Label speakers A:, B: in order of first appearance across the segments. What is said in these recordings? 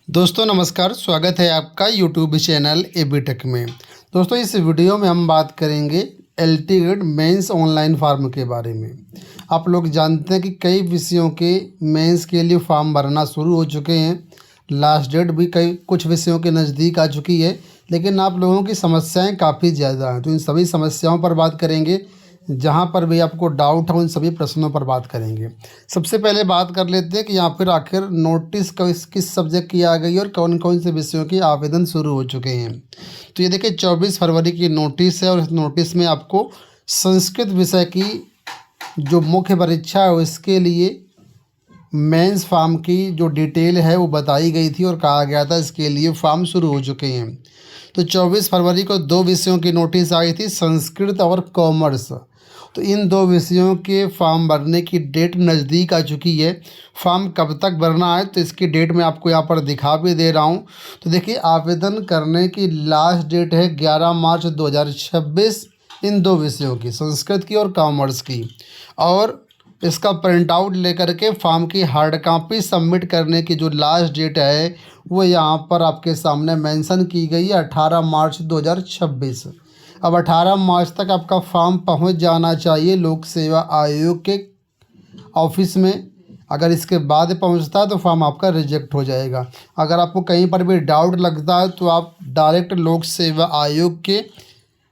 A: दोस्तों नमस्कार, स्वागत है आपका यूट्यूब चैनल एबी टेक में। दोस्तों इस वीडियो में हम बात करेंगे LT grade mains online form के बारे में। आप लोग जानते हैं कि कई विषयों के मेंस के लिए फॉर्म भरना शुरू हो चुके हैं। लास्ट डेट भी कई कुछ विषयों के नज़दीक आ चुकी है, लेकिन आप लोगों की समस्याएं काफ़ी ज़्यादा हैं। तो इन सभी समस्याओं पर बात करेंगे, जहाँ पर भी आपको डाउट हो उन सभी प्रश्नों पर बात करेंगे। सबसे पहले बात कर लेते हैं कि यहाँ पर आखिर नोटिस किस सब्जेक्ट की आ गई और कौन कौन से विषयों के आवेदन शुरू हो चुके हैं। तो ये देखिए 24 फरवरी की नोटिस है और इस नोटिस में आपको संस्कृत विषय की जो मुख्य परीक्षा है उसके लिए मेंस फॉर्म की जो डिटेल है वो बताई गई थी और कहा गया था इसके लिए फॉर्म शुरू हो चुके हैं। तो 24 फरवरी को दो विषयों की नोटिस आई थी, संस्कृत और कॉमर्स। तो इन दो विषयों के फॉर्म भरने की डेट नज़दीक आ चुकी है। फॉर्म कब तक भरना है तो इसकी डेट मैं आपको यहाँ पर दिखा भी दे रहा हूँ। तो देखिए आवेदन करने की लास्ट डेट है 11 मार्च 2026 इन दो विषयों की, संस्कृत की और कॉमर्स की। और इसका प्रिंट आउट लेकर के फॉर्म की हार्ड कॉपी सबमिट करने की जो लास्ट डेट है वो यहाँ पर आपके सामने मेंशन की गई है 18 मार्च 2026। अब 18 मार्च तक आपका फॉर्म पहुँच जाना चाहिए लोक सेवा आयोग के ऑफिस में। अगर इसके बाद पहुंचता है तो फॉर्म आपका रिजेक्ट हो जाएगा। अगर आपको कहीं पर भी डाउट लगता है तो आप डायरेक्ट लोक सेवा आयोग के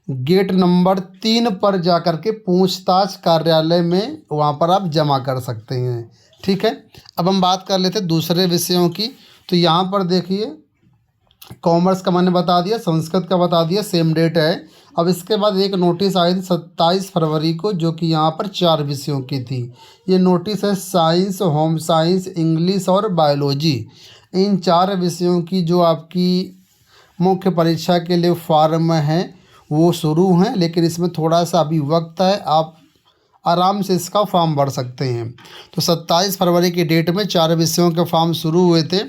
A: गेट नंबर 3 पर जाकर के पूछताछ कार्यालय में वहाँ पर आप जमा कर सकते हैं। ठीक है, अब हम बात कर लेते हैं दूसरे विषयों की। तो यहाँ पर देखिए कॉमर्स का मैंने बता दिया, संस्कृत का बता दिया, सेम डेट है। अब इसके बाद एक नोटिस आई थी 27 फरवरी को जो कि यहाँ पर 4 विषयों की थी। ये नोटिस है साइंस, होम साइंस, इंग्लिश और बायोलॉजी। इन 4 विषयों की जो आपकी मुख्य परीक्षा के लिए फॉर्म है वो शुरू हैं, लेकिन इसमें थोड़ा सा अभी वक्त है, आप आराम से इसका फॉर्म भर सकते हैं। तो 27 फरवरी की डेट में 4 विषयों के फॉर्म शुरू हुए थे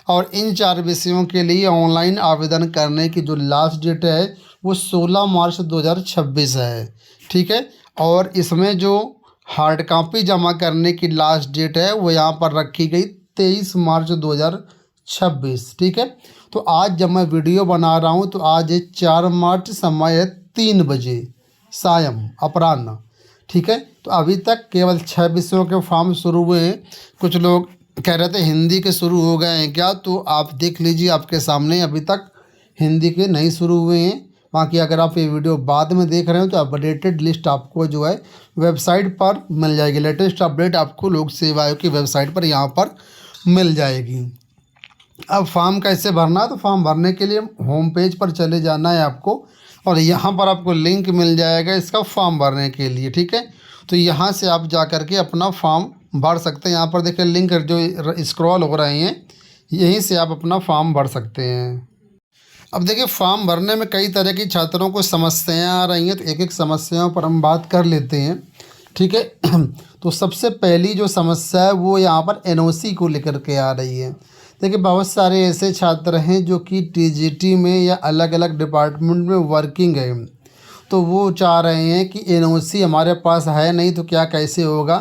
A: और इन 4 विषयों के लिए ऑनलाइन आवेदन करने की जो लास्ट डेट है वो 16 मार्च 2026 है। ठीक है, और इसमें जो हार्ड कॉपी जमा करने की लास्ट डेट है वो यहाँ पर रखी गई 23 मार्च 2026। ठीक है, तो आज जब मैं वीडियो बना रहा हूँ तो आज है 4 मार्च, समय है 3 बजे सायं अपराह्न। ठीक है, तो अभी तक केवल 6 विषयों के फॉर्म शुरू हुए हैं। कुछ लोग कह रहे थे हिंदी के शुरू हो गए हैं क्या, तो आप देख लीजिए आपके सामने अभी तक हिंदी के नहीं शुरू हुए हैं। बाकी अगर आप ये वीडियो बाद में देख रहे हो तो अपडेटेड लिस्ट आपको जो है वेबसाइट पर मिल जाएगी। लेटेस्ट अपडेट आपको लोक सेवा आयोग की वेबसाइट पर यहाँ पर मिल जाएगी। अब फॉर्म कैसे भरना है, तो फॉर्म भरने के लिए होम पेज पर चले जाना है आपको और यहाँ पर आपको लिंक मिल जाएगा इसका फॉर्म भरने के लिए। ठीक है, तो यहाँ से आप जा कर के अपना फॉर्म भर सकते हैं। यहाँ पर देखिए लिंक जो स्क्रॉल हो रहे हैं यहीं से आप अपना फॉर्म भर सकते हैं। अब देखिए फॉर्म भरने में कई तरह की छात्रों को समस्याएं आ रही हैं, तो एक एक समस्याओं पर हम बात कर लेते हैं। ठीक है, तो सबसे पहली जो समस्या है वो यहाँ पर एनओसी को लेकर के आ रही है। देखिए बहुत सारे ऐसे छात्र हैं जो कि टीजीटी में या अलग अलग डिपार्टमेंट में वर्किंग है, तो वो चाह रहे हैं कि एनओसी हमारे पास है नहीं तो क्या कैसे होगा।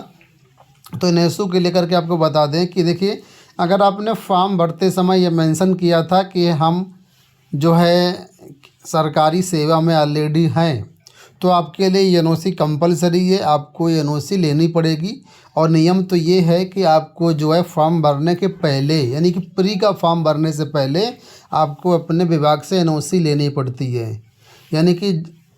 A: तो एनओसी के लेकर के आपको बता दें कि देखिए अगर आपने फॉर्म भरते समय ये मेंशन किया था कि हम जो है सरकारी सेवा में ऑलरेडी हैं तो आपके लिए एनओसी कंपलसरी है, आपको एनओसी लेनी पड़ेगी। और नियम तो ये है कि आपको जो है फॉर्म भरने के पहले यानी कि प्री का फॉर्म भरने से पहले आपको अपने विभाग से एनओसी लेनी पड़ती है। यानी कि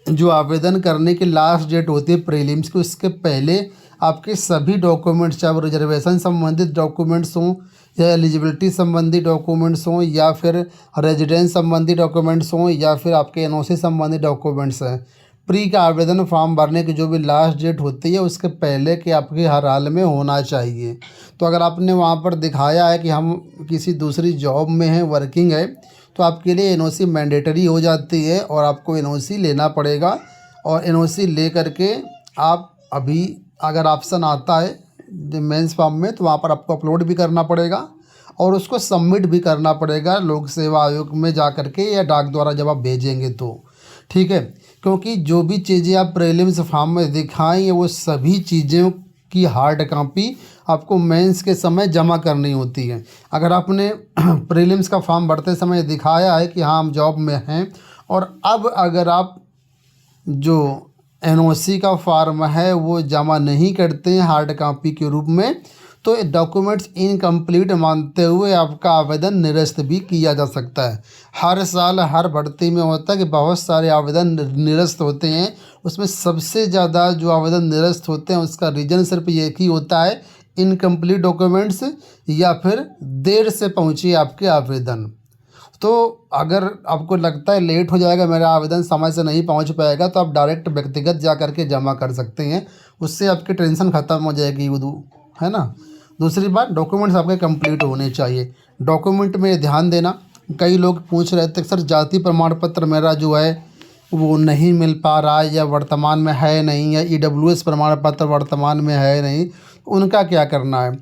A: जो आवेदन करने की लास्ट डेट होती है प्रीलिम्स की उसके पहले आपके सभी डॉक्यूमेंट्स, चाहे वो रिजर्वेशन संबंधित डॉक्यूमेंट्स हों या एलिजिबिलिटी संबंधी डॉक्यूमेंट्स हों या फिर रेजिडेंस संबंधी डॉक्यूमेंट्स हों या फिर आपके एनओसी संबंधी डॉक्यूमेंट्स हैं, प्री का आवेदन फॉर्म भरने की जो भी लास्ट डेट होती है उसके पहले कि आपके हर हाल में होना चाहिए। तो अगर आपने वहाँ पर दिखाया है कि हम किसी दूसरी जॉब में हैं, वर्किंग है, तो आपके लिए एनओसी मैंडेटरी हो जाती है और आपको एनओसी लेना पड़ेगा। और एनओसी ले करके आप अभी अगर ऑप्शन आता है मेंस फॉर्म में तो वहाँ पर आपको अपलोड भी करना पड़ेगा और उसको सबमिट भी करना पड़ेगा लोक सेवा आयोग में जा कर के या डाक द्वारा जब आप भेजेंगे तो। ठीक है, क्योंकि जो भी चीज़ें आप प्रीलिम्स फॉर्म में दिखाएंगे वो सभी चीज़ों की हार्ड कॉपी आपको मेंस के समय जमा करनी होती है। अगर आपने प्रीलिम्स का फॉर्म भरते समय दिखाया है कि हाँ हम जॉब में हैं, और अब अगर आप जो एनओसी का फॉर्म है वो जमा नहीं करते हैं हार्ड कॉपी के रूप में, तो डॉक्यूमेंट्स इनकम्प्लीट मानते हुए आपका आवेदन निरस्त भी किया जा सकता है। हर साल हर भर्ती में होता है कि बहुत सारे आवेदन निरस्त होते हैं, उसमें सबसे ज़्यादा जो आवेदन निरस्त होते हैं उसका रीज़न सिर्फ एक ही होता है, इनकम्प्लीट डॉक्यूमेंट्स या फिर देर से पहुँचे आपके आवेदन। तो अगर आपको लगता है लेट हो जाएगा, मेरा आवेदन समय से नहीं पहुंच पाएगा, तो आप डायरेक्ट व्यक्तिगत जा करके जमा कर सकते हैं, उससे आपकी टेंशन ख़त्म हो जाएगी, है ना। दूसरी बात, डॉक्यूमेंट्स आपके कंप्लीट होने चाहिए। डॉक्यूमेंट में ध्यान देना, कई लोग पूछ रहे थे सर जाति प्रमाण पत्र मेरा जो है वो नहीं मिल पा रहा है, या वर्तमान में है नहीं, या ईडब्ल्यूएस प्रमाण पत्र वर्तमान में है नहीं, उनका क्या करना है।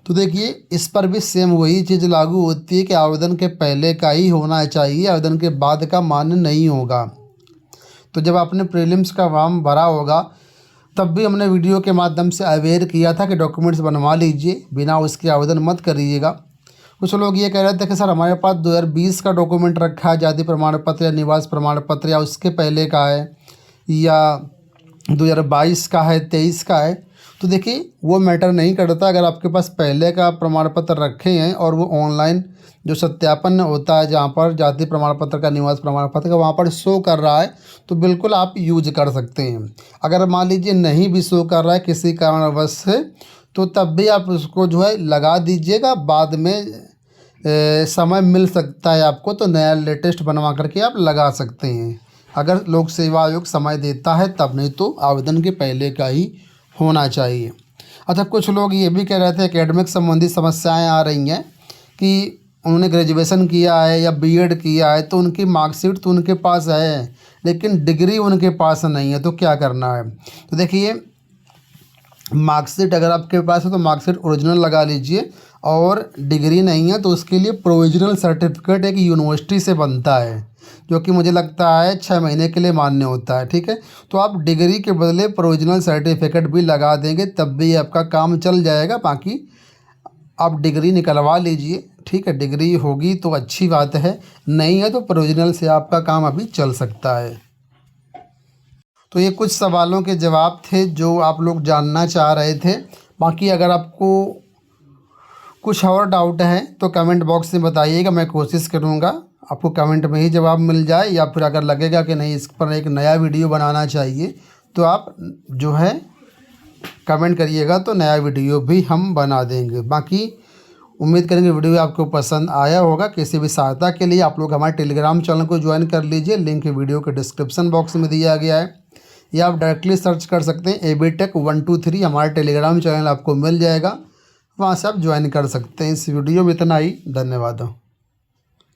A: तो देखिए इस पर भी सेम वही चीज़ लागू होती है कि आवेदन के पहले का ही होना चाहिए, आवेदन के बाद का मान्य नहीं होगा। तो जब आपने प्रीलिम्स का फॉर्म भरा होगा तब भी हमने वीडियो के माध्यम से अवेयर किया था कि डॉक्यूमेंट्स बनवा लीजिए, बिना उसके आवेदन मत करिएगा। कुछ लोग ये कह रहे थे कि सर हमारे पास 2020 का डॉक्यूमेंट रखा है, जाति प्रमाण पत्र या निवास प्रमाण पत्र, या उसके पहले का है, या 2022 का है, 23 का है। तो देखिए वो मैटर नहीं करता। अगर आपके पास पहले का प्रमाण पत्र रखे हैं और वो ऑनलाइन जो सत्यापन होता है जहाँ पर जाति प्रमाण पत्र का, निवास प्रमाण पत्र का वहाँ पर शो कर रहा है, तो बिल्कुल आप यूज कर सकते हैं। अगर मान लीजिए नहीं भी शो कर रहा है किसी कारणवश से, तो तब भी आप उसको जो है लगा दीजिएगा, बाद में समय मिल सकता है आपको, तो नया लेटेस्ट बनवा करके आप लगा सकते हैं अगर लोक सेवा आयोग समय देता है तब, नहीं तो आवेदन के पहले का ही होना चाहिए। अच्छा, कुछ लोग ये भी कह रहे थे एकेडमिक संबंधी समस्याएं आ रही हैं कि उन्होंने ग्रेजुएशन किया है या बीएड किया है, तो उनकी मार्कशीट तो उनके पास है लेकिन डिग्री उनके पास नहीं है, तो क्या करना है। तो देखिए मार्कशीट अगर आपके पास है तो मार्कशीट ओरिजिनल लगा लीजिए, और डिग्री नहीं है तो उसके लिए प्रोविजनल सर्टिफिकेट एक यूनिवर्सिटी से बनता है, जो कि मुझे लगता है 6 महीने के लिए मान्य होता है। ठीक है, तो आप डिग्री के बदले प्रोविजनल सर्टिफिकेट भी लगा देंगे तब भी आपका काम चल जाएगा। बाकी आप डिग्री निकलवा लीजिए, ठीक है, डिग्री होगी तो अच्छी बात है, नहीं है तो प्रोविजनल से आपका काम अभी चल सकता है। तो ये कुछ सवालों के जवाब थे जो आप लोग जानना चाह रहे थे। बाकी अगर आपको कुछ और डाउट है तो कमेंट बॉक्स में बताइएगा, मैं कोशिश करूँगा आपको कमेंट में ही जवाब मिल जाए, या फिर अगर लगेगा कि नहीं इस पर एक नया वीडियो बनाना चाहिए तो आप जो है कमेंट करिएगा, तो नया वीडियो भी हम बना देंगे। बाकी उम्मीद करेंगे वीडियो आपको पसंद आया होगा। किसी भी सहायता के लिए आप लोग हमारे टेलीग्राम चैनल को ज्वाइन कर लीजिए, लिंक वीडियो के डिस्क्रिप्शन बॉक्स में दिया गया है, या आप डायरेक्टली सर्च कर सकते हैं ABTech 123, हमारा टेलीग्राम चैनल आपको मिल जाएगा, वहाँ से आप ज्वाइन कर सकते हैं। इस वीडियो में इतना ही, धन्यवाद।